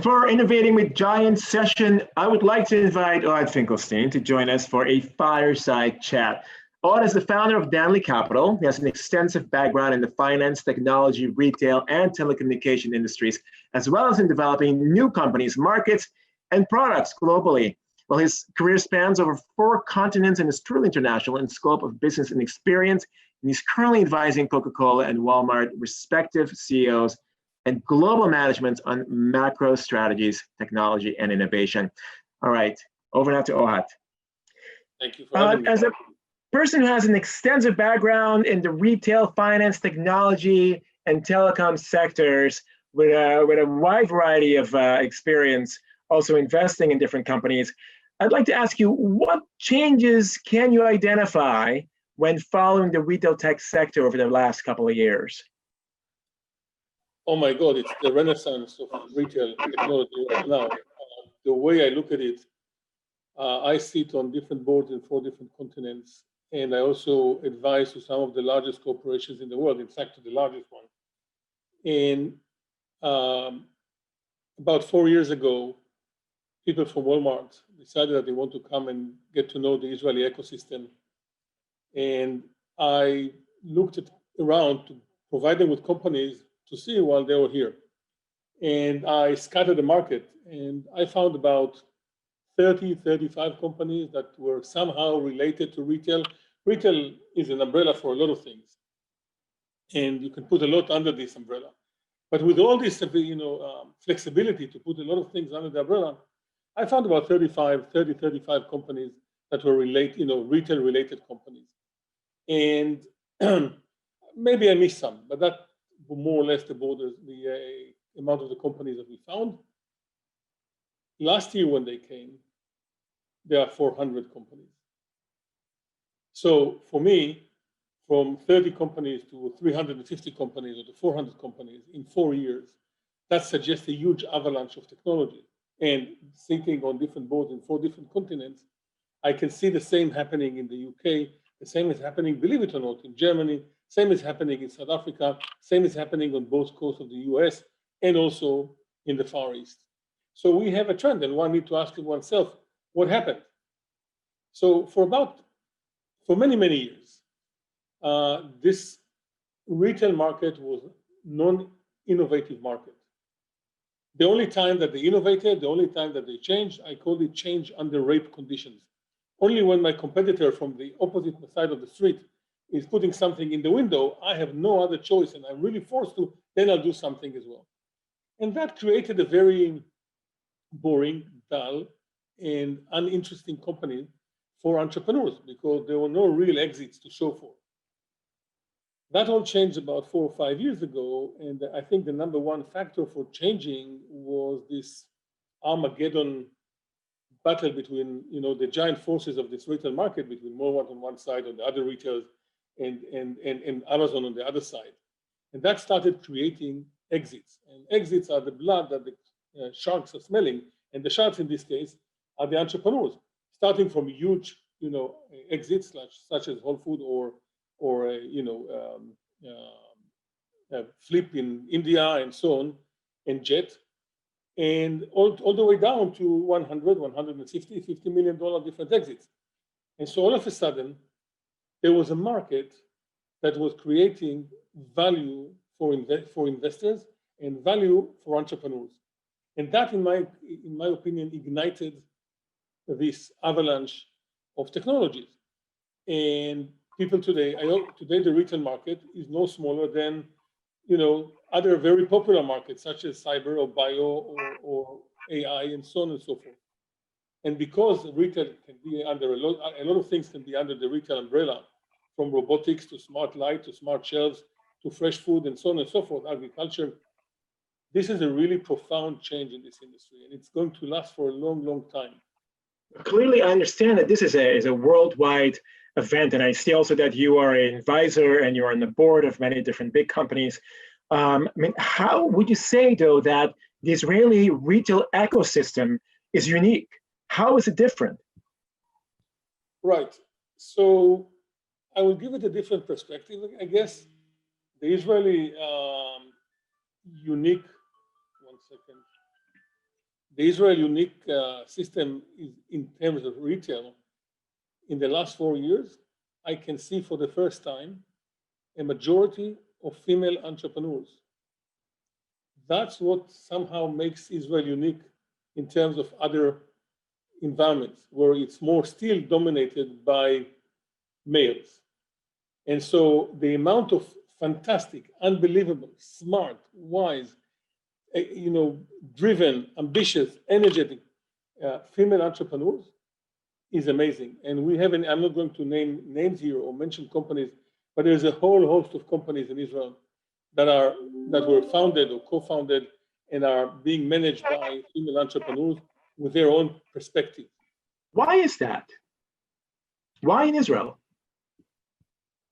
And for our Innovating with Giants session, I would like to invite Ohad Finkelstein to join us for a fireside chat. Ohad is the founder of Danlicapital. He has an extensive background in the finance, technology, retail, and telecommunication industries, as well as in developing new companies, markets, and products globally. Well, his career spans over 4 continents and is truly international in scope of business and experience. And he's currently advising Coca-Cola and Walmart, respective CEOs, and global management on macro strategies, technology, and innovation. All right, over now to Ohad. Thank you for having me. As a person who has an extensive background in the retail, finance, technology, and telecom sectors with a wide variety of experience, also investing in different companies, I'd like to ask you, what changes can you identify when following the retail tech sector over the last couple of years? Oh my God, it's the renaissance of retail technology right now. The way I look at it, I sit on different boards in 4 different continents, and I also advise to some of the largest corporations in the world, in fact, to the largest one. And about 4 years ago, people from Walmart decided that they want to come and get to know the Israeli ecosystem. And I looked around to provide them with companies to see while they were here. And I scattered the market, and I found about 30, 35 companies that were somehow related to retail. Retail is an umbrella for a lot of things, and you can put a lot under this umbrella. But with all this flexibility to put a lot of things under the umbrella, I found about 35 companies that were retail-related companies. And maybe I missed some, but that more or less the amount of the companies that we found. Last year when they came, there are 400 companies. So for me, from 30 companies to 350 companies or to 400 companies in 4 years, that suggests a huge avalanche of technology. And sitting on different boards in 4 different continents, I can see the same happening in the UK, the same is happening, believe it or not, in Germany, same is happening in South Africa, same is happening on both coasts of the US, and also in the Far East. So we have a trend, and one needs to ask oneself, what happened? So for many, many years, this retail market was non-innovative market. The only time that they innovated, the only time that they changed, I call it change under rape conditions. Only when my competitor from the opposite side of the street is putting something in the window, I have no other choice and I'm really forced to, then I'll do something as well. And that created a very boring, dull, and uninteresting company for entrepreneurs because there were no real exits to show for. That all changed about 4 or 5 years ago, and I think the number one factor for changing was this Armageddon battle between the giant forces of this retail market, between Walmart on one side and the other retailers, and Amazon on the other side. And that started creating exits. And exits are the blood that the sharks are smelling, and the sharks in this case are the entrepreneurs, starting from huge exits such as Whole Food or Flip in India and so on, and Jet, and all the way down to 100, 150, $50 million different exits. And so all of a sudden, there was a market that was creating value for investors and value for entrepreneurs. And that, in my opinion, ignited this avalanche of technologies. And people today, the retail market is no smaller than other very popular markets such as cyber or bio or AI and so on and so forth. And because retail can be under a lot of things can be under the retail umbrella, from robotics to smart light to smart shelves to fresh food and so on and so forth, agriculture. This is a really profound change in this industry, and it's going to last for a long, long time. Clearly, I understand that this is a worldwide event, and I see also that you are an advisor and you're on the board of many different big companies. How would you say, though, that the Israeli retail ecosystem is unique? How is it different? Right. So I will give it a different perspective. I guess the Israeli unique, one second. the Israel unique system is, in terms of retail, in the last 4 years, I can see for the first time a majority of female entrepreneurs. That's what somehow makes Israel unique in terms of other environments where it's more still dominated by males. And so the amount of fantastic, unbelievable, smart, wise, driven, ambitious, energetic female entrepreneurs is amazing. And we have, I'm not going to name names here or mention companies, but there's a whole host of companies in Israel that were founded or co-founded and are being managed by female entrepreneurs with their own perspective. Why is that? Why in Israel?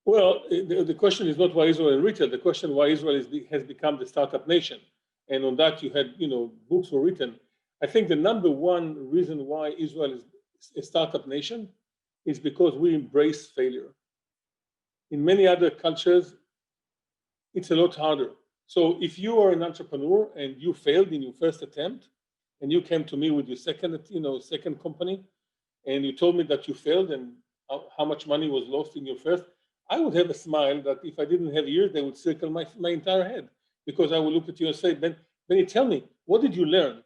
Well, the question is not why Israel in retail. The question why Israel has become the startup nation. And on that you had, books were written. I think the number one reason why Israel is a startup nation is because we embrace failure. In many other cultures, it's a lot harder. So if you are an entrepreneur and you failed in your first attempt, and you came to me with your second company, and you told me that you failed and how much money was lost in your first, I would have a smile that if I didn't have ears, they would circle my entire head, because I would look at you and say, Benny, tell me, what did you learn?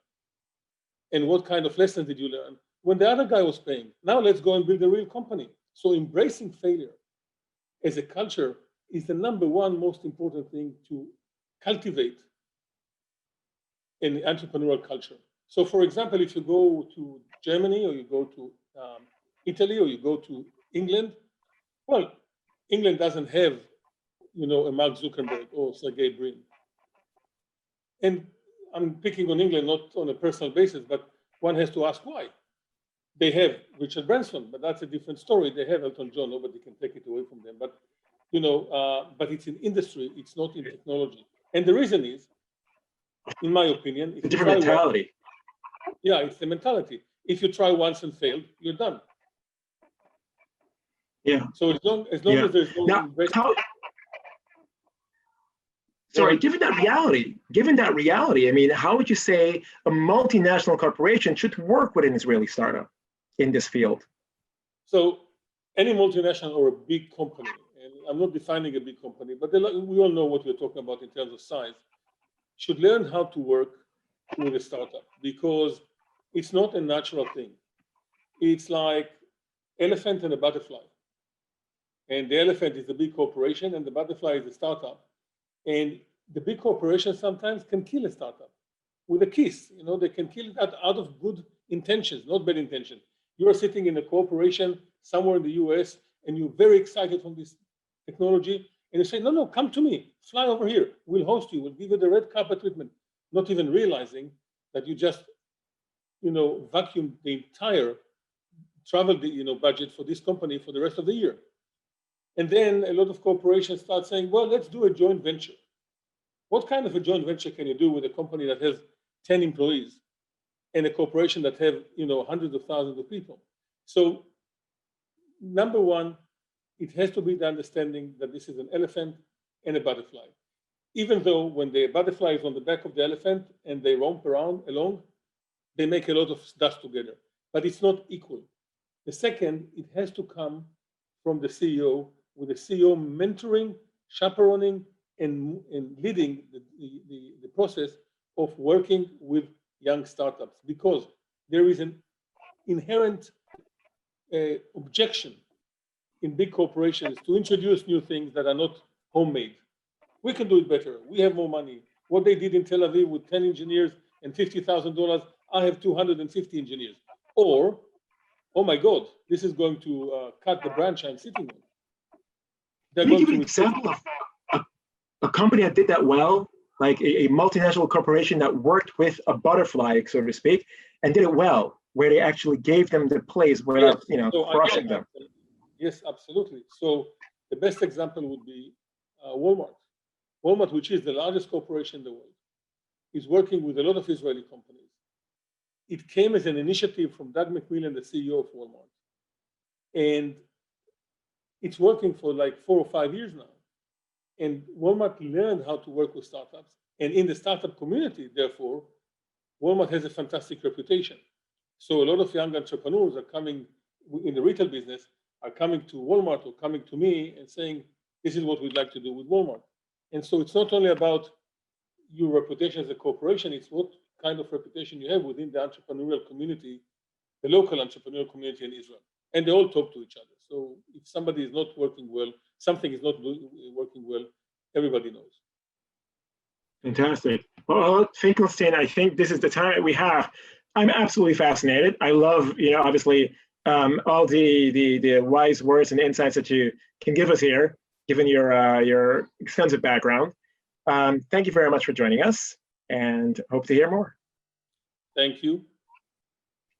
And what kind of lessons did you learn when the other guy was paying? Now let's go and build a real company. So embracing failure as a culture is the number one most important thing to cultivate in entrepreneurial culture. So for example, if you go to Germany or you go to Italy or you go to England, well, England doesn't have, a Mark Zuckerberg or Sergey Brin. And I'm picking on England, not on a personal basis, but one has to ask why. They have Richard Branson, but that's a different story. They have Elton John, nobody can take it away from them. But, but it's in industry, it's not in technology. And the reason is, in my opinion, it's a different mentality. It's the mentality. If you try once and fail, you're done. Yeah. So as long as there's no investment. Given that reality, I mean, how would you say a multinational corporation should work with an Israeli startup in this field? So any multinational or a big company, and I'm not defining a big company, but we all know what we're talking about in terms of size, should learn how to work with a startup, because it's not a natural thing. It's like elephant and a butterfly. And the elephant is the big corporation and the butterfly is the startup. And the big corporation sometimes can kill a startup with a kiss. They can kill it out of good intentions, not bad intentions. You are sitting in a corporation somewhere in the US and you're very excited from this technology, and you say, no, come to me, fly over here. We'll host you, we'll give you the red carpet treatment, not even realizing that you just, vacuumed the entire travel, budget for this company for the rest of the year. And then a lot of corporations start saying, well, let's do a joint venture. What kind of a joint venture can you do with a company that has 10 employees and a corporation that have, hundreds of thousands of people? So number one, it has to be the understanding that this is an elephant and a butterfly. Even though when the butterfly is on the back of the elephant and they romp around along, they make a lot of dust together, but it's not equal. The second, it has to come from the CEO, with the CEO mentoring, chaperoning, and leading the process of working with young startups, because there is an inherent objection in big corporations to introduce new things that are not homemade. We can do it better. We have more money. What they did in Tel Aviv with 10 engineers and $50,000, I have 250 engineers. Or, oh my God, this is going to cut the branch I'm sitting on. Can you give an example of a company that did that well, like a multinational corporation that worked with a butterfly, so to speak, and did it well, where they actually gave them the place without, crushing them? Yes, absolutely. So the best example would be Walmart. Walmart, which is the largest corporation in the world, is working with a lot of Israeli companies. It came as an initiative from Doug McMillan, the CEO of Walmart. And it's working for like 4 or 5 years now. And Walmart learned how to work with startups. And in the startup community, therefore, Walmart has a fantastic reputation. So a lot of young entrepreneurs are coming in the retail business, are coming to Walmart or coming to me and saying, this is what we'd like to do with Walmart. And so it's not only about your reputation as a corporation, it's what kind of reputation you have within the entrepreneurial community, the local entrepreneurial community in Israel. And they all talk to each other. So if somebody is not working well, something is not working well, everybody knows. Fantastic. Well, Finkelstein, I think this is the time that we have. I'm absolutely fascinated. I love, obviously, all the wise words and insights that you can give us here, given your extensive background. Thank you very much for joining us, and hope to hear more. Thank you.